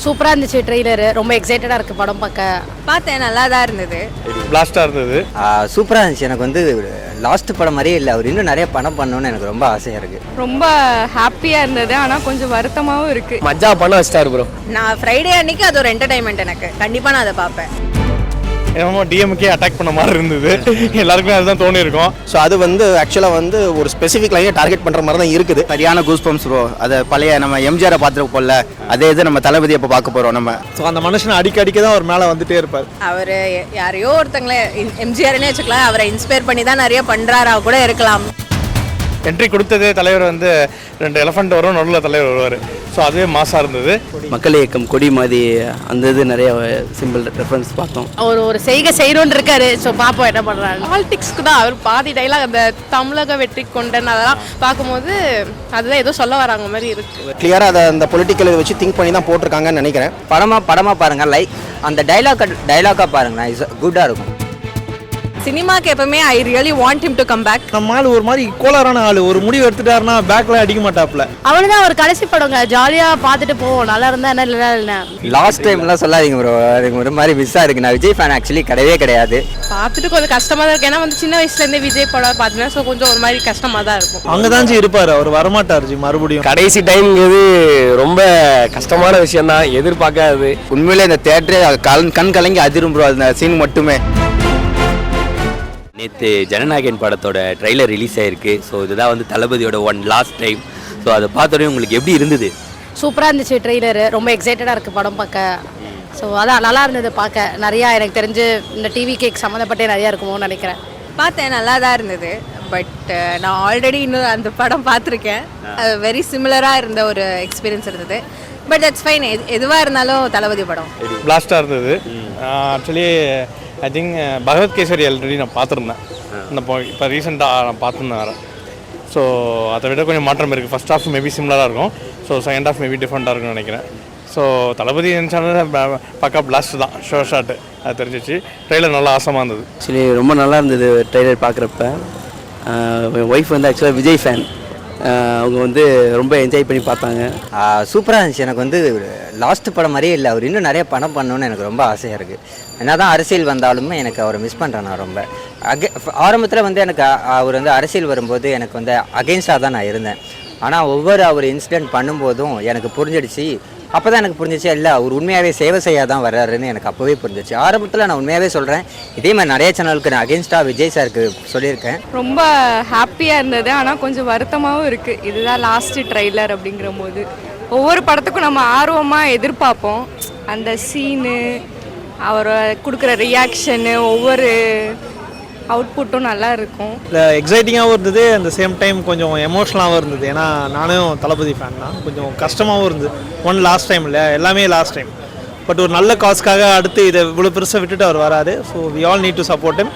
சூப்பராக இருந்துச்சு ட்ரெய்லர். ரொம்ப எக்ஸைட்டடாக இருக்குது படம் பார்க்க. பார்த்தேன், நல்லா தான் இருந்தது. பிளாஸ்டாக இருந்தது. சூப்பராக இருந்துச்சு. எனக்கு வந்து லாஸ்ட் படம் மாதிரியே இல்லை, அவர் இன்னும் நிறைய படம் பண்ணணும்னு எனக்கு ரொம்ப ஆசையாக இருக்குது. ரொம்ப ஹாப்பியாக இருந்தது, ஆனால் கொஞ்சம் வருத்தமாகவும் இருக்குது. மஜா பண்ண வச்சிட்டாரு ப்ரோ. நான் ஃப்ரைடே அன்னைக்கு அது ஒரு என்டர்டைன்மெண்ட் எனக்கு. கண்டிப்பாக நான் அதை பார்ப்பேன். என்னமோ டிஎம்கே அட்டாக் பண்ண மாதிரி இருந்தது. எல்லாருக்குமே அதுதான் தோணி இருக்கும். ஸோ அது வந்து ஆக்சுவலாக வந்து ஒரு ஸ்பெசிஃபிக் லைனை டார்கெட் பண்ணுற மாதிரி தான் இருக்குது. சரியான கூஸ் பம்ப்ஸ் ப்ரோ. அதை பழைய நம்ம எம்ஜிஆரை பார்த்துட்டு போல அதே இது நம்ம தளபதியை இப்போ பார்க்க போகிறோம் நம்ம. ஸோ அந்த மனுஷனை அடிக்க தான் அவர் மேலே வந்துட்டே இருப்பார். அவர் யாரையோ ஒருத்தங்களே எம்ஜிஆர்னே வச்சுக்கலாம், அவரை இன்ஸ்பயர் பண்ணி தான் நிறைய பண்ணுறாரா கூட இருக்கலாம். என்ட்ரி கொடுத்ததே தலைவர் வந்து 2 எலஃபண்ட் வரும், நடுவில் தலைவர் வருவார். ஸோ அதுவே மாசாக இருந்தது. மக்கள் இயக்கம் கொடி மாதிரி அந்த இது நிறைய சிம்பிள் ரெஃபரன்ஸ் பார்த்தோம். அவர் ஒரு செய்கிறோன்னு இருக்காரு. ஸோ பார்ப்போம் என்ன பண்ணுறாங்க. பாலிடிக்ஸ்க்கு தான் அவர் பாதி டைலாக் அந்த தமிழக வெற்றி கொண்டன் அதெல்லாம் பார்க்கும்போது அதுதான் ஏதோ சொல்ல வராங்க மாதிரி இருக்குது. கிளியராக அதை அந்த பொலிட்டிக்கல் இதை வச்சு திங்க் பண்ணி தான் போட்டிருக்காங்கன்னு நினைக்கிறேன். படமாக பாருங்கள். லைக் அந்த டைலாக்காக பாருங்கண்ணா, இஸ் குட்டாக இருக்கும். சினிமாக்கு எப்பவுமே I really want him to come back. நம்ம ஆள் ஒரு மாதிரி கோளாறான ஆள். ஒரு முடிவு எடுத்துட்டாருன்னா பேக்கில் அடிக்க மாட்டாப்ல. அவனு தான் ஒரு கடைசி படங்க, ஜாலியாக பார்த்துட்டு போவோம். நல்லா இருந்தா என்ன, இல்லை இல்லை. லாஸ்ட் டைம்லாம் சொல்லாதீங்க ப்ரோ, எனக்கு ஒரு மாதிரி மிஸ்ஸாக இருக்குது. நான் விஜய் ஃபேன் ஆக்சுவலி கிடையாது. பார்த்துட்டு கொஞ்சம் கஷ்டமாக தான் இருக்கு. ஏன்னா வந்து சின்ன வயசுலேருந்தே விஜய் படம் பார்த்தீங்கன்னா ஸோ கொஞ்சம் ஒரு மாதிரி கஷ்டமாக தான் இருக்கும். அங்கே தான் ஜி இருப்பார், அவர் வரமாட்டார் ஜி மறுபடியும். கடைசி டைம்ங்கிறது ரொம்ப கஷ்டமான விஷயம் தான், எதிர்பார்க்காது. உண்மையிலே இந்த தேட்டரே கண் கலங்கி அதிரும் ப்ரோ அந்த சீன் மட்டுமே. நேற்று ஜனநாயகன் படத்தோட ட்ரெய்லர் ரிலீஸ் ஆயிருக்கு. ஸோ இதுதான் வந்து தளபதியோட லாஸ்ட் டைம். ஸோ அதை பார்த்தோடனே உங்களுக்கு எப்படி இருந்தது? சூப்பராக இருந்துச்சு ட்ரெய்லர். ரொம்ப எக்ஸைட்டடாக இருக்குது படம் பார்க்க. ஸோ அதான் நல்லா இருந்தது பார்க்க. நிறையா எனக்கு தெரிஞ்சு இந்த டிவி கேக் சம்மந்தப்பட்டே நிறையா இருக்குமோன்னு நினைக்கிறேன். பார்த்தேன், நல்லா தான் இருந்தது. பட் நான் ஆல்ரெடி இன்னும் அந்த படம் பார்த்துருக்கேன். அது வெரி சிமிலராக இருந்த ஒரு எக்ஸ்பீரியன்ஸ் இருந்தது. But that's fine. எதுவாக இருந்தாலும் தளபதி படம் பிளாஸ்டாக இருந்தது. ஆக்சுவலி ஐ திங்க் பகவத் கேசரி ஆல்ரெடி நான் பார்த்துருந்தேன். இப்போ ரீசெண்டாக நான் பார்த்துருந்தேன் வேறு. ஸோ அதை விட கொஞ்சம் மாற்றம் இருக்குது. ஃபர்ஸ்ட் ஹாஃப் மேபி சிமிலராக இருக்கும். ஸோ செகண்ட் ஹாஃப் மேபி டிஃப்ரெண்ட்டாக இருக்கும்னு நினைக்கிறேன். ஸோ தளபதி சேனல் பக்கா பிளாஸ்ட் தான், ஷார்ட்டு அது தெரிஞ்சிச்சு. ட்ரெய்லர் நல்லா ஆசமாக இருந்தது. ஆக்சுவலி ரொம்ப நல்லா இருந்தது ட்ரெய்லர் பார்க்குறப்ப. என் ஒய்ஃப் வந்து ஆக்சுவலாக விஜய் ஃபேன். அவங்க வந்து ரொம்ப என்ஜாய் பண்ணி பார்த்தாங்க. சூப்பராக இருந்துச்சு. எனக்கு வந்து லாஸ்ட் படம் மாதிரியே இல்லை, அவர் இன்னும் நிறைய படம் பண்ணணும்னு எனக்கு ரொம்ப ஆசையாக இருக்குது. என்ன தான் அரசியல் வந்தாலுமே எனக்கு அவரை மிஸ் பண்ணுறேன் நான் ரொம்ப. ஆரம்பத்தில் வந்து எனக்கு அவர் வந்து அரசியல் வரும்போது எனக்கு வந்து அகெயின்ஸ்டாக தான் நான் இருந்தேன். ஆனால் அவர் இன்சிடென்ட் பண்ணும்போதும் எனக்கு புரிஞ்சிடுச்சு. அப்போ தான் எனக்கு புரிஞ்சிச்சு, இல்லை அவர் உண்மையாகவே சேவை செய்ய தான் வர்றாருன்னு எனக்கு அப்போவே புரிஞ்சிச்சு. ஆரம்பத்தில் நான் உண்மையாகவே சொல்கிறேன், இதே மாதிரி நிறைய சேனலுக்கு நான் அகெயின்ஸ்டாக விஜய் சாருக்கு சொல்லியிருக்கேன். ரொம்ப ஹாப்பியாக இருந்தது, ஆனால் கொஞ்சம் வருத்தமாகவும் இருக்குது. இதுதான் லாஸ்ட்டு ட்ரெய்லர் அப்படிங்கிற போது ஒவ்வொரு படத்துக்கும் நம்ம ஆர்வமாக எதிர்பார்ப்போம். அந்த சீனு, அவர் கொடுக்குற ரியாக்ஷனு, ஒவ்வொரு அவுட்புட்டும் நல்லா இருக்கும். எக்ஸைட்டிங்காகவும் இருந்தது, அந்த சேம் டைம் கொஞ்சம் எமோஷ்னலாகவும் இருந்தது. ஏன்னா நானும் தளபதி ஃபேன் தான். கொஞ்சம் கஷ்டமாகவும் இருந்தது. லாஸ்ட் டைம் இல்லை, எல்லாமே லாஸ்ட் டைம். பட் ஒரு நல்ல காஸ்க்காக அடுத்து இதை இவ்வளோ பெருசாக விட்டுட்டு அவர் வராது. So we all need to support him.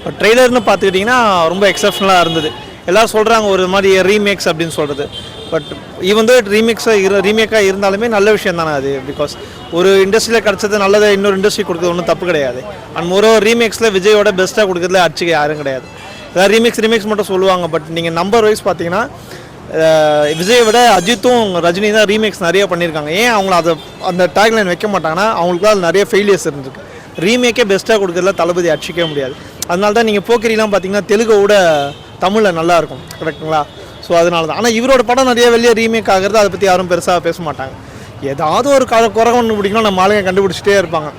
But ட்ரெய்லர்னு பார்த்துக்கிட்டிங்கன்னா ரொம்ப எக்ஸப்ஷனலாக இருந்தது. எல்லோரும் சொல்கிறாங்க ஒரு மாதிரி ரீமேக்ஸ் அப்படின்னு சொல்கிறது. பட் ஈவன் தோ ரீமேக்காக இருந்தாலுமே நல்ல விஷயம் தானே அது. பிகாஸ் ஒரு இண்டஸ்ட்ரியில் கிடச்சது நல்லதை இன்னொரு இண்டஸ்ட்ரி கொடுக்குறது ஒன்றும் தப்பு கிடையாது. அண்ட் மோரோ ரீமேக்ஸில் விஜயோட பெஸ்ட்டாக கொடுக்குறதுல அடிச்சுக்க யாரும் கிடையாது. ஏதாவது ரீமேக்ஸ் மட்டும் சொல்லுவாங்க. பட் நீங்கள் நம்பர் வைஸ் பார்த்தீங்கன்னா விஜயை விட அஜித்தும் ரஜினி தான் ரீமேக்ஸ் நிறைய பண்ணியிருக்காங்க. ஏன் அவங்கள அதை அந்த டேக்லைன் வைக்க மாட்டாங்கன்னா அவங்களுக்கு அது நிறைய ஃபெயிலியர்ஸ் இருந்திருக்கு. ரீமேக்கே பெஸ்ட்டாக கொடுக்குறதுல தளபதி அடிச்சிக்கவே முடியாது. அதனால தான் நீங்கள் போக்கிரிலாம் பார்த்தீங்கன்னா தெலுங்கோட தமிழில் நல்லாயிருக்கும், கரெக்டுங்களா? ஸோ அதனால தான். ஆனால் இவரோட படம் நிறைய வெளியே ரீமேக் ஆகிறது, அதை பற்றி யாரும் பெருசாக பேச மாட்டாங்க. ஏதாவது ஒரு குறை ஒன்று பிடிக்கணும், நம்ம ஆளுங்க கண்டுபிடிச்சிட்டே இருப்பாங்க.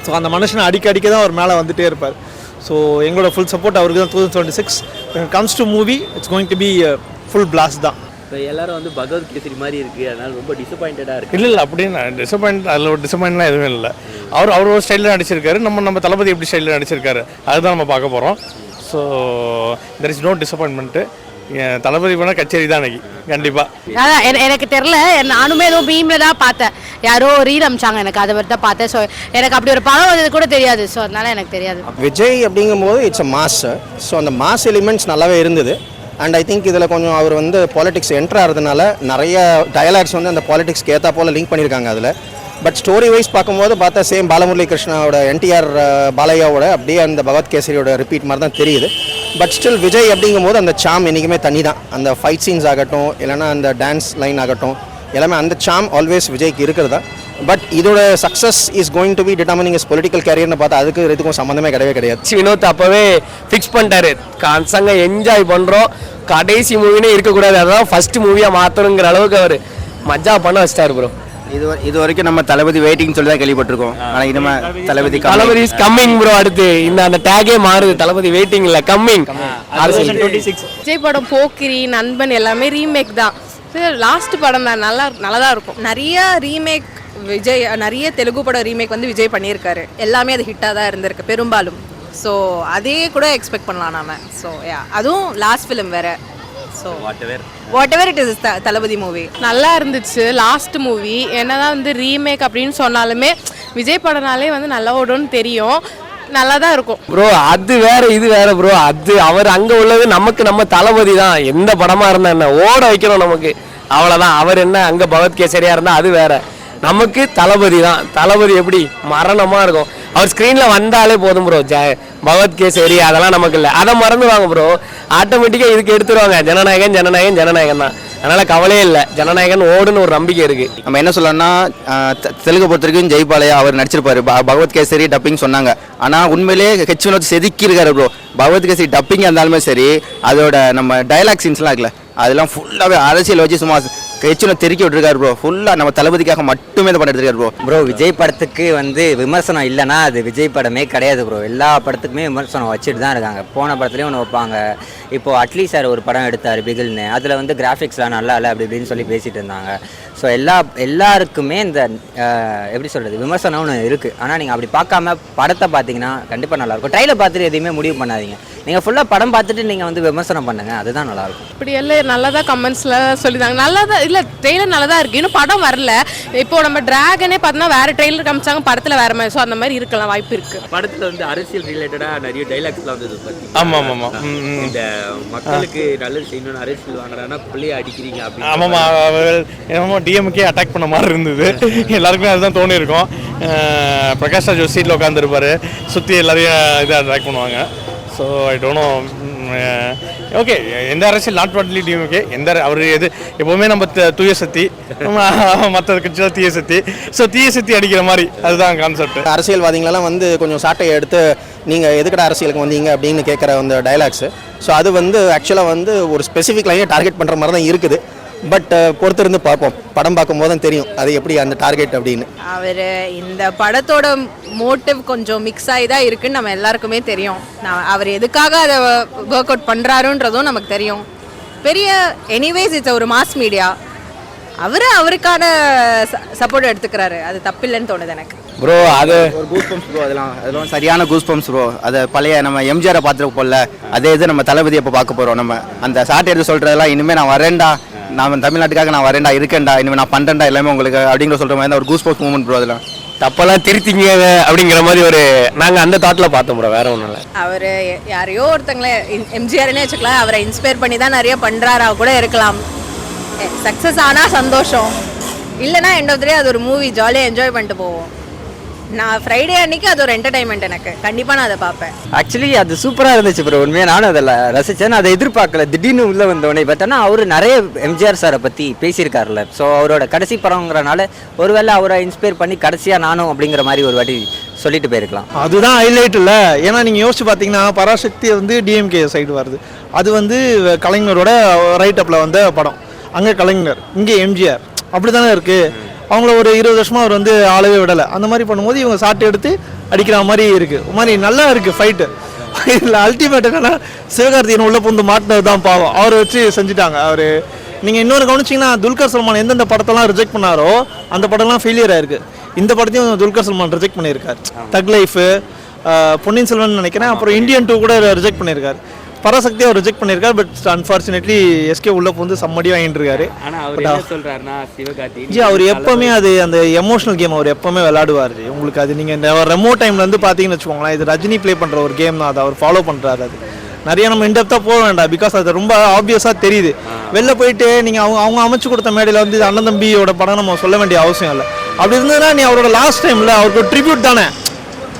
ஸோ அந்த மனுஷனை அடிக்க தான் அவர் மேலே வந்துகிட்டே இருப்பார். ஸோ எங்களோட ஃபுல் சப்போர்ட் அவருக்கு தான். 2026 comes to movie it's going to B full blast தான். இப்போ எல்லாரும் வந்து பகவத் கேசரி மாதிரி இருக்குது, அதனால் ரொம்ப டிசப்பாயிண்டடாக இருக்குது. இல்லை அப்படின்னு அதில் ஒரு டிசப்பாயின்ட்லாம் எதுவும் இல்லை. அவர் ஒரு ஸ்டைலில் நடிச்சிருக்காரு. நம்ம தளபதி எப்படி ஸ்டைலில் நடிச்சிருக்காரு அதுதான் நம்ம பார்க்க போகிறோம். So there is no disappointment. Thalapathy பண்ண கச்சேரி தான் அன்னைக்கு கண்டிப்பாக. அதான் எனக்கு தெரில, நானுமே ஏதோ பீமில் தான் பார்த்தேன். யாரோ ரீல் அமிச்சாங்க, எனக்கு அதை பற்றி தான் பார்த்தேன். ஸோ எனக்கு அப்படி ஒரு படம் வந்தது கூட தெரியாது. ஸோ அதனால எனக்கு தெரியாது. விஜய் அப்படிங்கும்போது இட்ஸ் அ மாஸ். ஸோ அந்த மாஸ் எலிமெண்ட்ஸ் நல்லாவே இருந்தது. அண்ட் ஐ திங்க் இதில் கொஞ்சம் அவர் வந்து பாலிடிக்ஸ் என்ட்ரு ஆகிறதுனால நிறைய டயலாக்ஸ் வந்து அந்த பாலிடிக்ஸ்க்கு ஏற்றா போல் லிங்க் பண்ணியிருக்காங்க அதில். பட் ஸ்டோரி வைஸ் பார்க்கும்போது பார்த்தா சேம் பாலமுரளி கிருஷ்ணாவோட என்டிஆர் பாலையாவோட அப்படியே அந்த பகவத் கேசரியோட ரிப்பீட் மாதிரி தான் தெரியுது. பட் ஸ்டில் விஜய் அப்படிங்கும்போது அந்த சாம் என்றைக்குமே தனி தான். அந்த ஃபைட் சீன்ஸ் ஆகட்டும், இல்லைனா அந்த டான்ஸ் லைன் ஆகட்டும், எல்லாமே அந்த சாம் ஆல்வேஸ் விஜய்க்கு இருக்கிறதா. பட் இதோட success is going to be determining his political கேரியர்னு பார்த்தா அதுக்கு இதுக்கும் சம்மந்தமே கிடையாது. வினோத் அப்போவே ஃபிக்ஸ் பண்ணிட்டாரு, கன்சங்க என்ஜாய் பண்ணுறோம், கடைசி மூவினே இருக்கக்கூடாது, அதான் ஃபர்ஸ்ட் மூவியாக மாற்றணுங்கிற அளவுக்கு அவர் மஜா பண்ண வச்சிட்டாரு ப்ரோ. இது வரைக்கும் நம்ம தளபதி வெயிட்டிங் சொல்லி தான் கேள்விப்பட்டிருக்கோம். ஆனால் இனிமே தளபதி இஸ் கம்மிங் ப்ரோ. அடுத்து அந்த டேகே மாறுது, தளபதி வெயிட்டிங் இல்லை கம்மிங். விஜய் படம் போக்கிரி, நண்பன் எல்லாமே ரீமேக் தான். லாஸ்ட் படம் தான் நல்லா தான் இருக்கும். நிறைய ரீமேக் விஜய், நிறைய தெலுங்கு படம் ரீமேக் வந்து விஜய் பண்ணியிருக்காரு. எல்லாமே அது ஹிட்டாக தான் இருந்திருக்கு பெரும்பாலும். ஸோ அதே கூட எக்ஸ்பெக்ட் பண்ணலாம் நாம. ஸோ அதுவும் லாஸ்ட் ஃபிலிம் வேற. So what ever it is Thalapathy movie நல்லா இருந்துச்சு லாஸ்ட் மூவி. என்னதான் வந்து ரீமேக் அப்படின்னு சொன்னாலுமே விஜய் படம்னாலே வந்து நல்லா ஓடும்னு தெரியும், நல்லா தான் இருக்கும் ப்ரோ. அது வேற இது வேற ப்ரோ. அது அவர் அங்கே உள்ளது, நமக்கு நம்ம தளபதி தான். எந்த படமாக இருந்தால் என்ன ஓட வைக்கணும் நமக்கு, அவ்வளோதான். அவர் என்ன அங்கே பகவத் கேசரியாக இருந்தால் அது வேற, நமக்கு தளபதி தான். தளபதி எப்படி மரணமாக இருக்கும், அவர் ஸ்க்ரீனில் வந்தாலே போதும் ப்ரோ. பகவத் கேசரி அதெல்லாம் நமக்கு இல்லை, அதை மறந்துவாங்க ப்ரோ. ஆட்டோமேட்டிக்காக இதுக்கு எடுத்துருவாங்க, ஜனநாயகன் ஜனநாயகன் ஜனநாயகன் தான். அதனால் கவலையே இல்லை, ஜனநாயகன் ஓடுன்னு ஒரு நம்பிக்கை இருக்குது. நம்ம என்ன சொல்லலாம்னா தெலுங்கு பொறுத்த வரைக்கும் ஜெய்பாலையா அவர் நடிச்சிருப்பாரு. பகவத் கேசரி டப்பிங் சொன்னாங்க, ஆனால் உண்மையிலே ஹெச் வினோத் செதுக்கி இருக்காரு ப்ரோ. பகவத் கேசரி டப்பிங் இருந்தாலுமே சரி, அதோட நம்ம டைலாக் சீன்ஸ்லாம் இருக்குல்ல, அதெல்லாம் ஃபுல்லாகவே அரசியல் வச்சு சும்மா ஹெச்னு தெருக்கி விட்டுருக்காரு ப்ரோ. ஃபுல்லாக நம்ம தளபதிக்காக மட்டுமே இதை பண்ணிட்டு இருக்காரு ப்ரோ. விஜய் படத்துக்கு வந்து விமர்சனம் இல்லைன்னா அது விஜய் படமே கிடையாது ப்ரோ. எல்லா படத்துக்குமே விமர்சனம் வச்சுட்டு தான் இருக்காங்க. போன படத்துலேயும் ஒன்று வைப்பாங்க. இப்போது அட்லி சார் ஒரு படம் எடுத்தார் பிகில்னு, அதில் வந்து கிராஃபிக்ஸ்லாம் நல்லா இல்லை அப்படி இப்படின்னு சொல்லி பேசிகிட்டு இருந்தாங்க. ஸோ எல்லாருக்குமே இந்த எப்படி சொல்கிறது விமர்சனம் ஒன்று இருக்குது. ஆனால் நீங்கள் அப்படி பார்க்காம படத்தை பார்த்தீங்கன்னா கண்டிப்பாக நல்லாயிருக்கும். ட்ரைலர் பார்த்துட்டு எதையுமே முடிவு பண்ணாதீங்க, நீங்கள் ஃபுல்லாக படம் பார்த்துட்டு நீங்கள் வந்து விமர்சனம் பண்ணுங்கள், அதுதான் நல்லாயிருக்கும். இப்படி எல்லாம் நல்லா தான் கமெண்ட்ஸில் சொல்லியிருந்தாங்க. நல்லா தான் இல்லை, ட்ரெய்லர் நல்லா தான் இருக்குது, இன்னும் படம் வரல. இப்போ நம்ம டிராகனே பார்த்தோன்னா வேறு ட்ரெய்லர் காமிச்சாங்க, படத்தில் வேறு மாதிரி. ஸோ அந்த மாதிரி இருக்கலாம், வாய்ப்பு இருக்குது. படத்தில் வந்து அரசியல் ரிலேட்டடாக நிறைய டைலாக்ஸ்லாம் வந்தது. ஆமாம் ஆமாம். இந்த மக்களுக்கு நல்லது செய்யணும்னு அரசியல் வாங்குறாங்கன்னா பிள்ளைய அடிக்கிறீங்க அப்படின்னு. ஆமாம்மா, என்னமோ டிஎம்கே அட்டாக் பண்ண மாதிரி இருந்தது. எல்லாருக்குமே அதுதான் தோணி இருக்கும். பிரகாஷ் ராஜ் சீட்டில் உட்காந்துருப்பாரு, சுற்றி எல்லாரையும் இதை அட்டாக் பண்ணுவாங்க. So I don't know. Okay, எந்த அரசியல் நாட் ஒன்லி டிஎம்கே, எந்த அவர் எது எப்போவுமே நம்ம தூய சக்தி, மற்ற கட்சியில் தீய சக்தி. ஸோ தீய சக்தி அடிக்கிற மாதிரி அதுதான் கான்செப்ட். அரசியல்வாதிகளெல்லாம் வந்து கொஞ்சம் சாட்டையை எடுத்து நீங்கள் எதுக்கடா அரசியலுக்கு வந்தீங்க அப்படின்னு கேட்குற அந்த டைலாக்ஸு. ஸோ அது வந்து ஆக்சுவலாக வந்து ஒரு ஸ்பெசிஃபிக் லைனை டார்கெட் பண்ணுற மாதிரி தான் இருக்குது. பட் பொறுத்திருந்து பார்ப்போம், படம் பார்க்கும்போது தான் தெரியும் அது எப்படி அந்த டார்கெட் அப்படின்னு. அவர் இந்த படத்தோட மோட்டிவ் கொஞ்சம் மிக்ஸ் ஆகி தான் இருக்குன்னு நம்ம எல்லாருக்குமே தெரியும். அவர் எதுக்காக அதை ஒர்க் அவுட் பண்ணுறாருன்றதும் நமக்கு தெரியும். பெரிய எனிவேஸ் இட்ஸ் ஒரு மாஸ் மீடியா, அவருக்கான சப்போர்ட் எடுத்துக்கிறாரு, அது தப்பில்லைன்னு தோணுது எனக்கு ப்ரோ. அது ஒரு கூஸ் பம்ப்ஸ் ப்ரோ, அதெல்லாம் சரியான கூஸ் பம்ப்ஸ் ப்ரோ. அதை பழைய நம்ம எம்ஜிஆரை பார்த்துட்டு போல அதே இது நம்ம தளபதி எப்போ பார்க்க போகிறோம். நம்ம அந்த சாட்டை எடுத்து சொல்கிறதெல்லாம் இனிமேல் நான் வரேன்டா, நான் தமிழ்நாட்டுக்காக நான் வரேன்டா, இருக்கேன்டா, இனிமேல் நான் பண்ணுறேன்டா எல்லாமே உங்களுக்கு அப்படிங்கிற சொல்கிற மாதிரி ஒரு கூஸ் பம்ப்ஸ் மூமெண்ட் ப்ரோ. அதெல்லாம் தப்பெல்லாம் திருத்திங்க அப்படிங்கிற மாதிரி ஒரு நாங்கள் அந்த தாட்டில் பார்த்தோம் ப்ரோ, வேற ஒன்றும் இல்லை. அவர் யாரையோ ஒருத்தங்களே எம்ஜிஆர்னே வச்சுக்கலாம், அவரை இன்ஸ்பயர் பண்ணி தான் நிறைய பண்ணுறாரா கூட இருக்கலாம். சக்ஸஸ் ஆனால் சந்தோஷம், இல்லைனா எண்ட் ஆஃப் த டே அது ஒரு மூவி, ஜாலியாக என்ஜாய் பண்ணிட்டு போவோம். நான் ஃப்ரைடே அன்னைக்கு அது ஒரு என்டர்டைன்மெண்ட் எனக்கு, கண்டிப்பாக நான் அதை பார்ப்பேன். ஆக்சுவலி அது சூப்பராக இருந்துச்சு ப்ரோ. உண்மையாக நானும் அதில் ரசித்தேன், அதை எதிர்பார்க்கல திடீர்னு உள்ளே வந்தோடனே. பட் ஆனால் அவர் நிறைய எம்ஜிஆர் சாரை பற்றி பேசியிருக்காருல்ல, ஸோ அவரோட கடைசி படங்கிறனால ஒருவேளை அவரை இன்ஸ்பயர் பண்ணி கடைசியாக நானும் அப்படிங்கிற மாதிரி ஒரு வாட்டி சொல்லிட்டு போயிருக்கலாம். அதுதான் ஹைலைட் இல்லை. ஏன்னா நீங்கள் யோசிச்சு பார்த்தீங்கன்னா பராசக்தி வந்து டிஎம்கே சைடு வருது, அது வந்து கலைஞரோட ரைட் அப்பில் வந்த படம். அங்கே கலைஞர், இங்கே எம்ஜிஆர், அப்படி தானே இருக்குது. அவங்கள ஒரு 20 வருஷமாக அவர் வந்து ஆளவே விடலை. அந்த மாதிரி பண்ணும்போது இவங்க சாட்டை எடுத்து அடிக்கிற மாதிரி இருக்குது. ஒரு மாதிரி நல்லா இருக்குது ஃபைட்டு. இதில் அல்டிமேட் என்னன்னா சிவகார்த்திகேயன் உள்ள பூந்து மாட்டினது தான் பாவம், அவரை வச்சு செஞ்சுட்டாங்க. அவர் நீங்கள் இன்னொரு கவனிச்சிங்கன்னா துல்கர் சல்மான் எந்தெந்த படத்தெல்லாம் ரிஜெக்ட் பண்ணாரோ அந்த படம்லாம் ஃபெயிலியர் ஆயிருக்கு. இந்த படத்தையும் துல்கர் சல்மான் ரிஜெக்ட் பண்ணியிருக்காரு. தக் லைஃபு, பொன்னியின் செல்வன் நினைக்கிறேன், அப்புறம் இந்தியன் 2 கூட ரிஜெக்ட் பண்ணியிருக்காரு. பராசக்தி அவர் ரிஜெக்ட் பண்ணியிருக்காரு. பட் அன்ஃபார்ச்சுனேட்லி எஸ்கே உள்ள வந்து சம்மடி வாங்கிட்டு இருக்காரு. ஜி அவர் எப்பவுமே அது அந்த எமோஷனல் கேம் அவர் எப்பவுமே விளையாடுவார். உங்களுக்கு அது நீங்கள் இந்த ரெமோட் டைம்ல இருந்து பார்த்தீங்கன்னு வச்சுக்கோங்களேன், இது ரஜினி ப்ளே பண்ணுற ஒரு கேம் தான், அதை அவர் ஃபாலோ பண்ணுறாரு. அது நிறைய நம்ம இன்டெப்த்தாக போக வேண்டாம், பிகாஸ் அது ரொம்ப ஆப்வியஸாக தெரியுது. வெளில போயிட்டு நீங்கள் அவங்க அமைச்சு கொடுத்த மேடையில் வந்து இது அண்ணன் தம்பியோட படம் நம்ம சொல்ல வேண்டிய அவசியம் இல்லை. அப்படி இருந்ததுன்னா நீ அவரோட லாஸ்ட் டைமில் அவருக்கு ஒரு ட்ரிபியூட் தானே.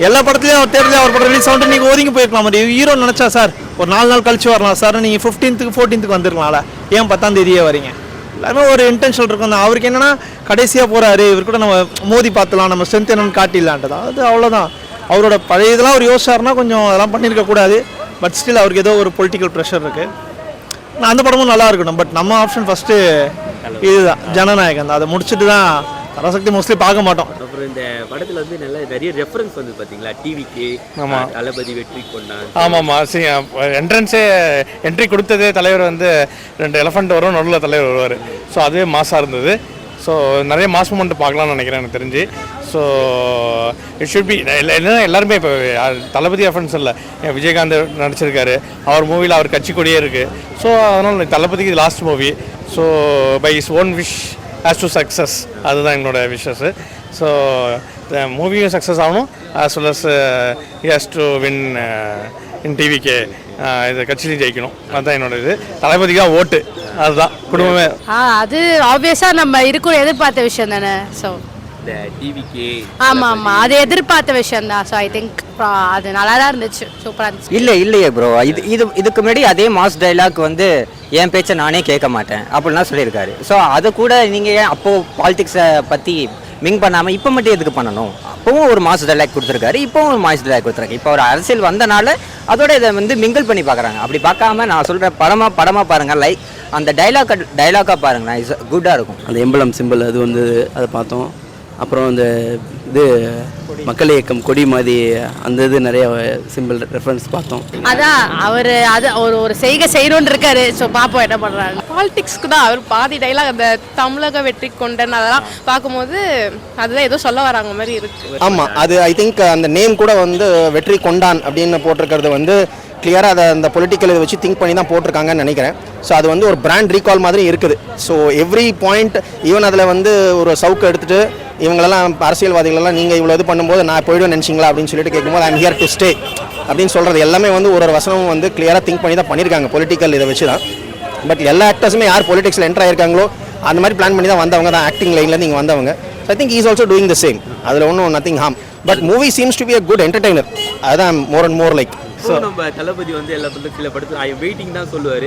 எல்லா படத்துலையும் அவர் தேர்தல் அவர் படம் ரிலீஸ் ஆகிட்டு நீங்கள் ஒதுங்கி போயிருக்கலாம். மாதிரி ஹீரோ நினச்சா சார் ஒரு 4 நாள் கழிச்சு வரலாம் சார், நீங்கள் 15th 14th வந்துருக்கலாம்ல, ஏன் 10ஆம் தேதியே வரீங்க? எல்லாமே ஒரு இன்டென்ஷன் இருக்கும். அவருக்கு என்னன்னா கடைசியாக போகிறாரு, இவர் கூட நம்ம மோதி பார்த்துலாம், நம்ம ஸ்ட்ரென்த் என்னன்னு காட்டிடலான்ட்டு அது அவ்வளோதான். அவரோட பழைய இதெல்லாம் அவர் யோசிச்சாருன்னா கொஞ்சம் அதெல்லாம் பண்ணியிருக்க கூடாது. பட் ஸ்டில் அவருக்கு ஏதோ ஒரு பொலிட்டிக்கல் ப்ரெஷர் இருக்குது. நான் அந்த படமும் நல்லா இருக்கணும். பட் நம்ம ஆப்ஷன் ஃபஸ்ட்டு இதுதான், ஜனநாயகம் தான். அதை முடிச்சுட்டு தான் பராசக்தி மோஸ்ட்லி பார்க்க மாட்டோம். அப்புறம் இந்த படத்தில் வந்து நிறைய ரெஃபரன்ஸ் வந்து பார்த்தீங்களா, டிவிக்கு தளபதி வெற்றி கொண்டான். ஆமாம்மா, என்ட்ரன்ஸே என்ட்ரி கொடுத்ததே தலைவர் வந்து 2 எலஃபண்ட் வரும், நடுவில் தலைவர் வருவார். ஸோ அதுவே மாசாக இருந்தது. ஸோ நிறைய மாஸ் மூமெண்ட் பார்க்கலாம்னு நினைக்கிறேன் எனக்கு தெரிஞ்சு. ஸோ இட் ஷுட் பி எல்லாருமே இப்போ தளபதி ரெஃபரன்ஸ் இல்லை, விஜயகாந்த் நடிச்சிருக்காரு, அவர் மூவியில் அவர் கட்சி கொடியே இருக்குது. ஸோ அதனால் தளபதிக்கு இது last movie. So by his own wish has to success, அதுதான் என்னோட விஷஸ். ஸோ மூவியும் சக்ஸஸ் ஆகணும், as well as he has to win in டிவிக்கே, இது கட்சியிலையும் ஜெயிக்கணும். அதுதான் என்னோட இது. தளபதிக்காக ஓட்டு, அதுதான் குடும்பமே. அது ஆப்வியஸாக நம்ம இருக்கும் எதிர்பார்த்த விஷயம் தானே. ஸோ இந்த டிவிக்கு ஆமாம், அது எதிர்பார்த்த விஷயம் தான். ஸோ ஐ திங்க் அது நல்லா தான் இருந்துச்சு, சூப்பராக இருந்துச்சு. இல்லையே ப்ரோ, இதுக்கு முன்னாடி அதே மாஸ் டைலாக் வந்து என் பேச்சை நானே கேட்க மாட்டேன் அப்படின்லாம் சொல்லியிருக்காரு. ஸோ அதை கூட நீங்கள் ஏன் அப்போது பாலிடிக்ஸை பற்றி மிங் பண்ணாமல் இப்போ மட்டும் எதுக்கு பண்ணணும்? அப்போவும் ஒரு மாஸ் டைலாக் கொடுத்துருக்காரு, இப்போவும் ஒரு மாஸ் டைலாக் கொடுத்துருக்காரு. இப்போ ஒரு அரசியல் வந்தனால அதோட இதை வந்து மிங்கிள் பண்ணி பார்க்குறாங்க. அப்படி பார்க்காம நான் சொல்கிறேன், படமாக பாருங்கள், லைக் அந்த டைலாக்காக பாருங்களேன், இஸ் குட்டாக இருக்கும். அந்த எம்பளம் சிம்பிள் அது வந்து அதை பார்த்தோம். அப்புறம் அந்த இது மக்கள் இயக்கம் கொடி மாதிரி அந்த இது நிறைய சிம்பிள் ரெஃபரன்ஸ் பார்த்தோம். அதான் அவர் ஒரு செய்யணும்னு இருக்காரு. ஸோ பார்ப்போம் என்ன பண்ணுறாங்க. பாலிடிக்ஸ்க்கு தான் அவர் பாதி டைலாக் அந்த தமிழக வெற்றி கொண்டன் அதெல்லாம் பார்க்கும்போது அதுதான் ஏதோ சொல்ல வராங்க மாதிரி இருக்கு. ஆமாம், அது ஐ திங்க் அந்த நேம் கூட வந்து வெற்றி கொண்டான் அப்படின்னு போட்டிருக்கிறது வந்து கிளியராக அதை அந்த பொலிட்டிக்கல் இதை வச்சு திங்க் பண்ணி தான் போட்டிருக்காங்கன்னு நினைக்கிறேன். ஸோ அது வந்து ஒரு பிராண்ட் ரீகால் மாதிரி இருக்குது. ஸோ எவ்ரி பாயிண்ட் ஈவன் அதில் வந்து ஒரு சவுக்கு எடுத்துகிட்டு இவங்களெல்லாம் அரசியல்வாதிகளெல்லாம் நீங்கள் இவ்வளோ இது பண்ணும்போது நான் போய்டுவேன் நினச்சிங்களா அப்படின்னு சொல்லிட்டு கேட்கும்போது ஐம் ஹியர் டு ஸ்டே அப்படின்னு சொல்கிறது எல்லாமே வந்து ஒரு வசனம் வந்து கிளியராக திங்க் பண்ணி தான் பண்ணியிருக்காங்க பொலிட்டிக்கல் இதை வச்சு தான். பட் எல்லா ஆக்டர்ஸுமே யார் பொலிட்டிக்ஸில் என்டர் ஆயிருக்காங்களோ அந்த மாதிரி பிளான் பண்ணி தான் வந்தவங்க தான், ஆக்டிங் லைன்லேருந்து இங்கே வந்தவங்க. So I think is also doing the same. அதில் ஒன்றும் nothing harm. But movie seems to be a good entertainer. அதுதான் more and more like. So நம்ம தளபதி வந்து எல்லா சில படத்தில் ஐ எம் வெயிட்டிங் தான் சொல்லுவார்,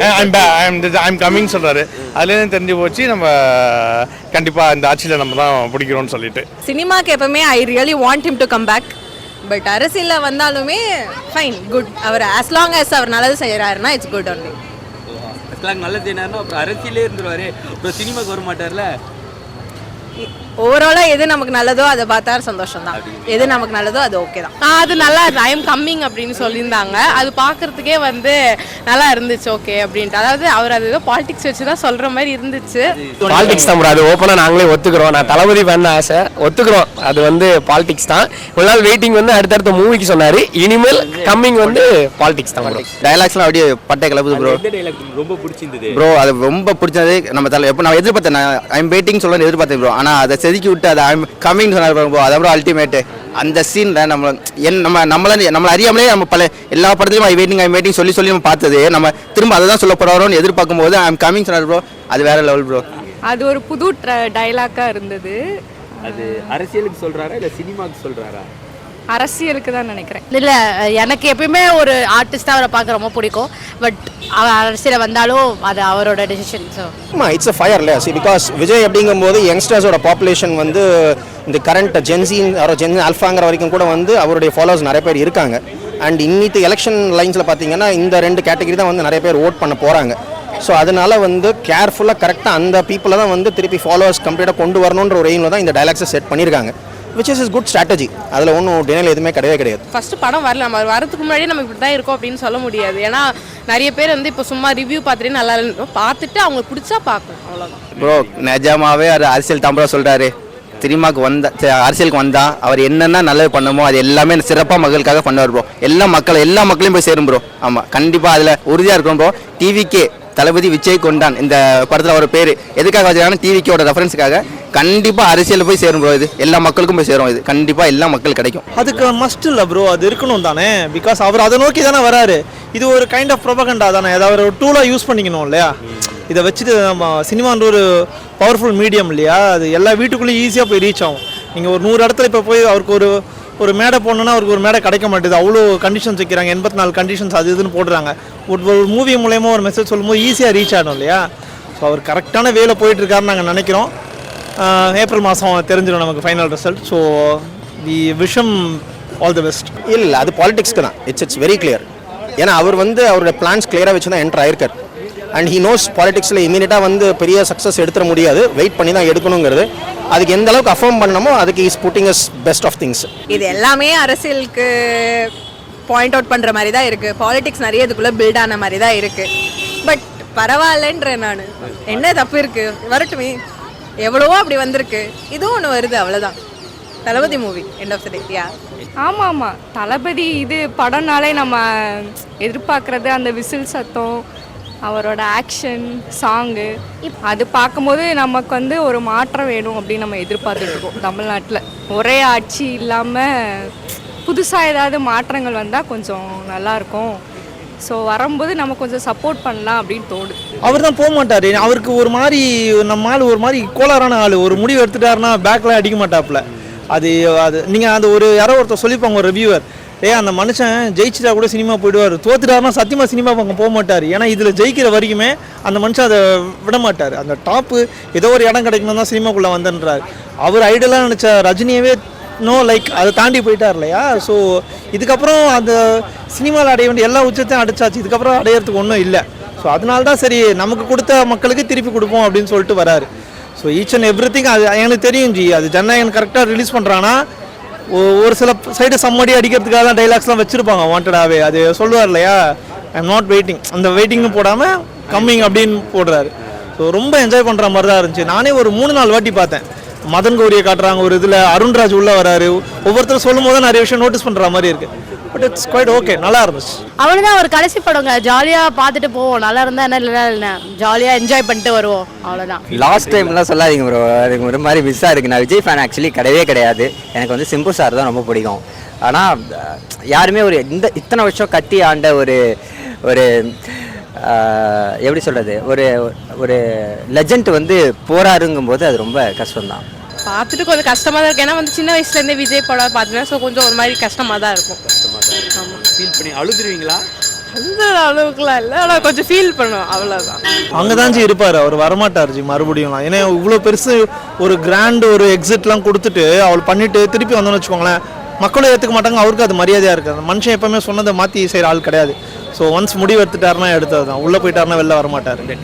ஐம் கம்மிங் சொல்கிறாரு. அதுலேருந்து தெரிஞ்சு போச்சு நம்ம கண்டிப்பாக இந்த ஆட்சியில் நம்ம தான் பிடிக்கிறோம்னு சொல்லிட்டு. சினிமாக்கு எப்பவுமே I really want him to come back. But அரசியலில் வந்தாலுமே ஃபைன், குட். அவர் ஆஸ் லாங் ஆஸ் அவர் நல்லது செய்கிறாருன்னா இட்ஸ் குட் ஒன்லி. நல்லது செய்யறாருன்னா அப்புறம் அரசியலே இருந்துருவாரு, அப்புறம் சினிமாக்கு வர மாட்டார்ல. ஓவராலாக எது நமக்கு நல்லதோ அதை பார்த்தா சந்தோஷம் தான். எது நமக்கு நல்லதோ அது ஓகே தான். அது நல்லா இருக்கு. ஐ எம் கம்மிங் அப்படின்னு சொல்லியிருந்தாங்க. அது பார்க்கறதுக்கே வந்து நல்லா இருந்துச்சு, ஓகே அப்படின்ட்டு. அதாவது அவர் அது ஏதோ பாலிடிக்ஸ் வச்சு தான் சொல்கிற மாதிரி இருந்துச்சு. பாலிடிக்ஸ் தான் அது ஓப்பனாக நாங்களே ஒத்துக்கிறோம். நான் தளபதி ஃபேன் ஆசை ஒத்துக்கிறோம். அது வந்து பாலிடிக்ஸ் தான். ஒரு நாள் வெயிட்டிங் வந்து அடுத்தடுத்த மூவிக்கு சொன்னார். இனிமேல் கம்மிங் வந்து பாலிடிக்ஸ் தான். டைலாக்ஸ்லாம் அப்படியே பட்டை கிளப்புது ப்ரோ. ரொம்ப பிடிச்சிருந்தது ப்ரோ, அது ரொம்ப பிடிச்சது. நம்ம எப்போ நான் எதிர்பார்த்தேன், ஐம் வெயிட்டிங் சொல்லணும்னு எதிர்பார்த்தேன் ப்ரோ. ஆனால் அதை செதுக்கி விட்டு அதை ஐம் கம்மிங் சொன்னார் ப்ரோ. அதான் ப்ரோ அல்டிமேட்டு. அந்த சீனில் நம்மளை அறியாமலே நம்ம பல எல்லா படத்துலையும் ஐ வெயிட்டிங் சொல்லி நம்ம பார்த்தது நம்ம திரும்ப அதை தான் சொல்ல போகிறோம்னு எதிர்பார்க்கும் போது ஐம் கம்மிங் சொன்னார் ப்ரோ. அது வேற லெவல் ப்ரோ. அது ஒரு புது டைலாக்காக இருந்தது. அது அரசியலுக்கு சொல்கிறாரா இல்லை சினிமாவுக்கு சொல்கிறாரா? அரசியலுக்கு தான் நினைக்கிறேன். இல்லை, எனக்கு எப்பயுமே ஒரு ஆர்டிஸ்டாக அவரை பார்க்க ரொம்ப பிடிக்கும். பட் அவர் அரசியல் வந்தாலும் அது அவரோட decision. So it's a fire இல்லை சி பிகாஸ் விஜய் அப்படிங்கும்போது யங்ஸ்டர்ஸோட பாப்புலேஷன் வந்து இந்த கரண்ட் ஜென் ஆல்ஃபாங்கிற வரைக்கும் கூட வந்து அவருடைய ஃபாலோவர்ஸ் நிறைய பேர் இருக்காங்க. அண்ட் இன்னித்து எலெக்ஷன் லைன்ஸில் பார்த்தீங்கன்னா இந்த 2 கேட்டகரி தான் வந்து நிறைய பேர் ஓட் பண்ண போகிறாங்க. ஸோ அதனால வந்து கேர்ஃபுல்லாக கரெக்டாக அந்த பீப்புளை தான் வந்து திருப்பி ஃபாலோவர்ஸ் கம்ப்ளீட்டாக கொண்டு வரணுன்ற ஒரு எய்மில் தான் இந்த டைலாக்ஸை செட் பண்ணியிருக்காங்க. which is good strategy. அதில் ஒன்றும் டினைல் எதுவுமே கிடையாது. ஃபஸ்ட்டு படம் வரல, நம்ம வரதுக்கு முன்னாடியே நம்ம இப்படி தான் இருக்கோம் அப்படின்னு சொல்ல முடியாது. ஏன்னா நிறைய பேர் வந்து இப்போ சும்மா ரிவ்யூ பார்த்துட்டு நல்லா பார்த்துட்டு அவங்க பிடிச்சா பார்க்கணும், அவ்வளோதான். ப்ரோ நிஜமாவே அது அரசியல் தான் ப்ரோ சொல்கிறாரு. சினிமாவுக்கு அரசியலுக்கு வந்தால் அவர் என்னென்ன நல்லது பண்ணமோ அது எல்லாமே சிறப்பாக மக்களுக்காக பண்ணுவார் ப்ரோ. எல்லா மக்களையும் போய் சேரும் ப்ரோ. ஆமாம், கண்டிப்பாக அதில் உறுதியாக இருக்கும் ப்ரோ. டிவிக்கே தளபதி விஜய் கொண்டான் இந்த படத்தில் ஒரு பேர் எதுக்காக வச்சுருக்காங்கன்னா டிவிக்கோட ரெஃபரன்ஸுக்காக. கண்டிப்பாக அரசியலில் போய் சேரும் ப்ரோ. இது எல்லா மக்களுக்கும் போய் சேரும். இது கண்டிப்பாக எல்லா மக்கள் கிடைக்கும். அதுக்கு மஸ்ட் இல்லை ப்ரோ, அது இருக்கணும் தானே. பிகாஸ் அவர் அதை நோக்கி தானே வராரு. இது ஒரு கைண்ட் ஆஃப் ப்ரொபகண்டா தானே. ஏதாவது ஒரு டூலாக யூஸ் பண்ணிக்கணும் இல்லையா. இதை வச்சுட்டு நம்ம சினிமான்ற ஒரு பவர்ஃபுல் மீடியம் இல்லையா, அது எல்லா வீட்டுக்குள்ளேயும் ஈஸியாக போய் ரீச் ஆகும். நீங்கள் ஒரு 100 இடத்துல இப்போ போய் அவருக்கு ஒரு மேடை போடணுன்னா அவருக்கு ஒரு மேடை கிடைக்க மாட்டேது. அவ்வளோ கண்டிஷன்ஸ் வைக்கிறாங்க, 84 கண்டிஷன்ஸ் அது இதுன்னு போடுறாங்க. ஒரு மூவி மூலயமா ஒரு மெசேஜ் சொல்லும்போது ஈஸியாக ரீச் ஆகிடும் இல்லையா. ஸோ ஸோ அவர் கரெக்டான வேல போயிட்டுருக்காருன்னு நாங்கள் நினைக்கிறோம். ஏப்ரல் மாதம் தெரிஞ்சிடும் நமக்கு ஃபைனல் ரிசல்ட். ஸோ தி விஷம் ஆல் தி பெஸ்ட். இல்லை அது பாலிடிக்ஸ்க்கு தான். It's very clear. ஏன்னா அவர் வந்து அவரோட பிளான்ஸ் கிளியராக வச்சு தான் என்டர் ஆயிருக்கார். அண்ட் ஹி நோஸ் பாலிடிக்ஸில் இமீடியட்டாக வந்து பெரிய சக்ஸஸ் எடுத்துட முடியாது, வெயிட் பண்ணி தான் எடுக்கணுங்கிறது. அதுக்கு எந்த அளவுக்கு அஃபர்ம் பண்ணணுமோ அதுக்கு is putting as best of things. இது எல்லாமே அரசியலுக்கு பாயிண்ட் அவுட் பண்ணுற மாதிரி தான் இருக்குது. பாலிடிக்ஸ் நிறைய இதுக்குள்ளே பில்ட் ஆன மாதிரி தான் இருக்குது. பட் பரவாயில்லன்றேன் நான். என்ன தப்பு இருக்குது, வரட்டுமே. எவ்வளவோ அப்படி வந்திருக்கு, இதுவும் ஒன்று வருது, அவ்வளோதான். தளபதி மூவி எண்ட் ஆஃப் த டே. யா ஆமாம் ஆமாம், தளபதி இது படம்னாலே நம்ம எதிர்பார்க்குறது அந்த விசில் சத்தம், அவரோட ஆக்ஷன், சாங்கு, அது பார்க்கும்போது நமக்கு வந்து ஒரு மாற்றம் வேணும் அப்படின்னு நம்ம எதிர்பார்த்துட்டு இருக்கோம். தமிழ்நாட்டில் ஒரே ஆட்சி இல்லாமல் புதுசாக ஏதாவது மாற்றங்கள் வந்தால் கொஞ்சம் நல்லாயிருக்கும். ஸோ வரும்போது நம்ம கொஞ்சம் சப்போர்ட் பண்ணலாம் அப்படின்னு தோணுது. அவர் தான் போக மாட்டார். அவருக்கு ஒரு மாதிரி நம்ம ஆள் ஒரு மாதிரி கோளாறான ஆள். ஒரு முடிவு எடுத்துட்டாருன்னா பேக்கில் அடிக்க மாட்டாப்புல. அது நீங்கள் அந்த ஒரு யாரோ ஒருத்தர் சொல்லிப்பாங்க, ஒரு ரிவ்யூவர், அந்த மனுஷன் ஜெயிச்சிட்டா கூட சினிமா போயிடுவார், தோத்துட்டாருன்னா சத்தியமாக சினிமா பக்கம் போக மாட்டார். ஏன்னா இதில் ஜெயிக்கிற வரைக்குமே அந்த மனுஷன் அதை விட மாட்டார். அந்த டாப்பு ஏதோ ஒரு இடம் கிடைக்கணும் தான் சினிமாக்குள்ளே வந்தன்றார். அவர் ஐடலாக நினச்ச ரஜினியவே லைக் அதை தாண்டி போயிட்டார் இல்லையா. ஸோ இதுக்கப்புறம் அந்த சினிமாவில் அடைய வேண்டிய எல்லா உச்சத்தையும் அடைச்சாச்சு. இதுக்கப்புறம் அடையிறதுக்கு ஒன்றும் இல்லை. ஸோ அதனால தான் சரி நமக்கு கொடுத்த மக்களுக்கு திருப்பி கொடுப்போம் அப்படின்னு சொல்லிட்டு வராரு. So each and every thing அது எனக்கு தெரியும் ஜி. அது ஜனநாயகன் கரெக்டாக ரிலீஸ் பண்ணுறான்னா ஒரு சில சைடு சம்மடி அடிக்கிறதுக்காக தான் டைலாக்ஸ்லாம் வச்சுருப்பாங்க வாண்டடாகவே. அது சொல்லுவார் இல்லையா, ஐ எம் நாட் வெயிட்டிங், அந்த வெயிட்டிங்னு போடாமல் கம்மிங் அப்படின்னு போடுறாரு. ஸோ ரொம்ப என்ஜாய் பண்ணுற மாதிரி தான் இருந்துச்சு. நானே ஒரு 3-4 வாட்டி பார்த்தேன். மதன் கௌரியை காட்டுறாங்க ஒரு இதில், அருண்ராஜ் உள்ளே வராரு, ஒவ்வொருத்தரும் சொல்லும் போது நிறைய விஷயம் நோட்டீஸ் பண்ணுற மாதிரி இருக்குது. பட் இட்ஸ் குவைட் ஓகே, நல்லா இருந்துச்சு. அவனுதான் ஒரு கடைசி படங்க, ஜாலியாக பார்த்துட்டு போவோம். நல்லா இருந்தால் என்ன, இல்லை ஜாலியாக என்ஜாய் பண்ணிட்டு வருவோம், அவ்வளோதான். லாஸ்ட் டைம்லாம் சொல்லாதீங்க ப்ரோ, எனக்கு ஒரு மாதிரி மிஸ்ஸாக இருக்குது. நான் விஜய் ஃபேன் ஆக்சுவலி கிடையாது. எனக்கு வந்து சிம்பு சார் தான் ரொம்ப பிடிக்கும். ஆனால் யாருமே ஒரு இத்தனை வருஷம் கட்டி ஆண்ட ஒரு எப்படி சொல்கிறது, ஒரு லெஜண்ட் வந்து போராருங்கும்போது அது ரொம்ப கஷ்டம்தான். பார்த்துட்டு கொஞ்சம் கஷ்டமாக தான் இருக்குது. ஏன்னா வந்து சின்ன வயசுலேருந்தே விஜய் படம் பார்த்தீங்கன்னா ஸோ கொஞ்சம் ஒரு மாதிரி கஷ்டமாக தான் இருக்கும். ஃபீல் பண்ணி அழுதுருவீங்களா? அந்த அளவுக்குலாம் இல்லை, ஆனால் கொஞ்சம் ஃபீல் பண்ணுவோம், அவ்வளோதான். அங்கே தான் ஜி இருப்பார், அவர் வரமாட்டார் ஜி மறுபடியும்லாம். ஏன்னா இவ்வளோ பெருசு ஒரு கிராண்ட் ஒரு எக்ஸிட்லாம் கொடுத்துட்டு அவள் பண்ணிவிட்டு திருப்பி வந்தோன்னு வச்சுக்கோங்களேன், மக்களும் ஏற்றுக்க மாட்டாங்க, அவருக்கு அது மரியாதையாக இருக்குது. அந்த மனுஷன் எப்போவுமே சொன்னதை மாற்றி செய்கிற ஆள் கிடையாது. ஸோ ஒன்ஸ் முடிவு எடுத்துட்டாருன்னா எடுத்தது தான், உள்ளே போயிட்டாருன்னா வெளில வரமாட்டார். இந்த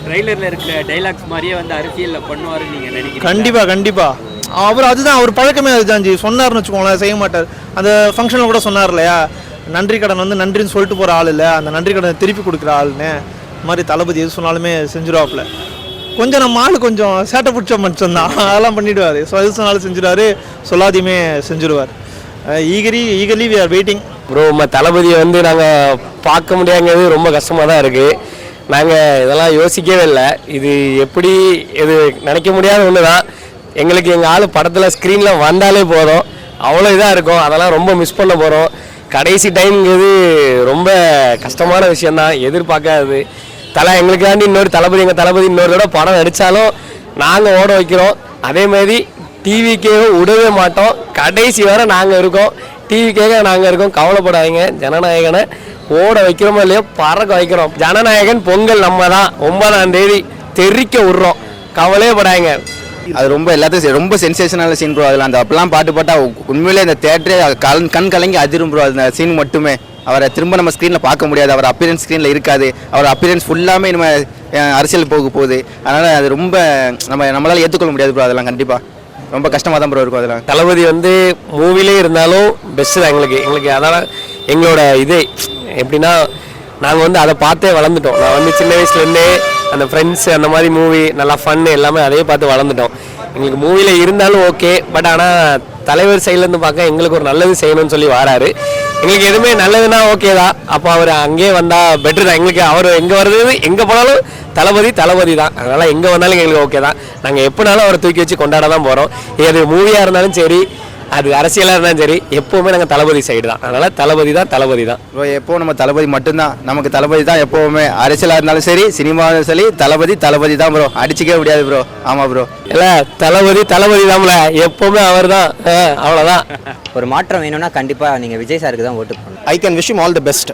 ட்ரைலரில் இருக்கிற டைலாக்ஸ் மாதிரியே வந்து அரசியலில் பண்ணுவாருன்னு நீங்கள் நினைக்கிறீங்க? கண்டிப்பாக அவர் அதுதான் அவர் பழக்கமே அதுதான் ஜி. சொன்னார்னு வச்சுக்கோங்களேன், செய்ய மாட்டார். அந்த ஃபங்க்ஷனில் கூட சொன்னார் இல்லையா, நன்றி கடன் வந்து நன்றின்னு சொல்லிட்டு போகிற ஆள் இல்லை, அந்த நன்றி கடனை திருப்பி கொடுக்குற ஆளுன்னு. இது மாதிரி தளபதி எது சொன்னாலுமே செஞ்சிருவாப்புல. கொஞ்சம் நம்ம ஆள் கொஞ்சம் சேட்டை பிடிச்ச மனுஷன் தான், அதெல்லாம் பண்ணிவிடுவார். ஸோ எது சொன்னாலும் செஞ்சிடுவார், சொல்லாதையுமே செஞ்சிடுவார். Eagerly we are waiting. Bro தளபதியை வந்து நாங்கள் பார்க்க முடியாங்கிறது ரொம்ப கஷ்டமாக தான் இருக்குது. நாங்கள் இதெல்லாம் யோசிக்கவே இல்லை. இது எப்படி இது நினைக்க முடியாத ஒன்று தான். எங்களுக்கு எங்கள் ஆள் படத்தில் ஸ்க்ரீனில் வந்தாலே போதும், அவ்வளோ இதாக இருக்கும். அதெல்லாம் ரொம்ப மிஸ் பண்ண போகிறோம். கடைசி டைம்ங்கிறது ரொம்ப கஷ்டமான விஷயந்தான், எதிர்பார்க்காது. எங்களுக்காண்டி இன்னொரு தளபதி, எங்கள் தளபதி இன்னொரு தடவை படம் நடித்தாலும் நாங்கள் ஓட வைக்கிறோம். அதேமாதிரி டிவிக்கே விடவே மாட்டோம், கடைசி வரை நாங்கள் இருக்கோம், டிவிக்கே நாங்கள் இருக்கோம். கவலைப்படாதீங்க, ஜனநாயகனை ஓட வைக்கிறோமோ இல்லையோ பறக்க வைக்கிறோம். ஜனநாயகன் பொங்கல் நம்ம தான் 9ஆம் தேதி தெரிக்க விட்றோம், கவலையே படாங்க. அது ரொம்ப எல்லாத்தையும் ரொம்ப சென்சேஷனான சீன் ப்ரோ. அதில் அந்த அப்பெல்லாம் பாட்டு பாட்டால் உண்மையிலே இந்த தேட்டரே கண் கலங்கி அதிரும் ப்ரோ. அந்த சீன் மட்டுமே அவரை திரும்ப நம்ம ஸ்க்ரீனில் பார்க்க முடியாது, அவர் அப்பியரன்ஸ் ஸ்க்ரீனில் இருக்காது, அவர் அப்பியரன்ஸ் ஃபுல்லாமே நம்ம அரசியல் போகுது. அதனால் அது ரொம்ப நம்மளால் ஏற்றுக்கொள்ள முடியாது ப்ரோ. அதெல்லாம் கண்டிப்பாக ரொம்ப கஷ்டமாக தான் ப்ரோ இருக்கும். அதெல்லாம் தளபதி வந்து மூவிலே இருந்தாலும் பெஸ்ட்டு தான் எங்களுக்கு. அதனால் எங்களோட இது எப்படின்னா நாங்கள் வந்து அதை பார்த்தே வளர்ந்துட்டோம். நான் வந்து சின்ன வயசுலேருந்தே அந்த ஃப்ரெண்ட்ஸ் அந்த மாதிரி மூவி நல்லா ஃபன்னு எல்லாமே அதே பார்த்து வளர்ந்துட்டோம். எங்களுக்கு மூவியில் இருந்தாலும் ஓகே, பட் ஆனால் தலைவர் சைட்லேருந்து பார்க்க எங்களுக்கு ஒரு நல்லது செய்யணும்னு சொல்லி வராரு. எங்களுக்கு எதுவுமே நல்லதுன்னா ஓகே தான். அப்போ அவர் அங்கேயே வந்தால் பெட்ரு தான் எங்களுக்கு. அவர் எங்கே வருது எங்கே போனாலும் தளபதி தான். அதனால் எங்கே வந்தாலும் எங்களுக்கு ஓகே தான். நாங்கள் எப்போனாலும் அவரை தூக்கி வச்சு கொண்டாட தான் போகிறோம். அது மூவியாக இருந்தாலும் சரி, அது அரசியலாக இருந்தாலும் சரி, எப்போவுமே நாங்கள் தளபதி சைடு தான். அதனால் தளபதி தான் ப்ரோ. எப்போ நம்ம தளபதி மட்டும்தான், நமக்கு தளபதி தான் எப்போவுமே. அரசியலாக இருந்தாலும் சரி, சினிமாவும் சரி, தளபதி தான் ப்ரோ. அடிச்சிக்கவே முடியாது ப்ரோ. ஆமாம் ப்ரோ. இல்லை தளபதி தான்ல, எப்போவுமே அவர் தான், அவ்வளோதான். ஒரு மாற்றம் வேணும்னா கண்டிப்பாக நீங்கள் விஜய் சாருக்கு தான் ஓட்டு பண்ணணும். I can wish him all the best.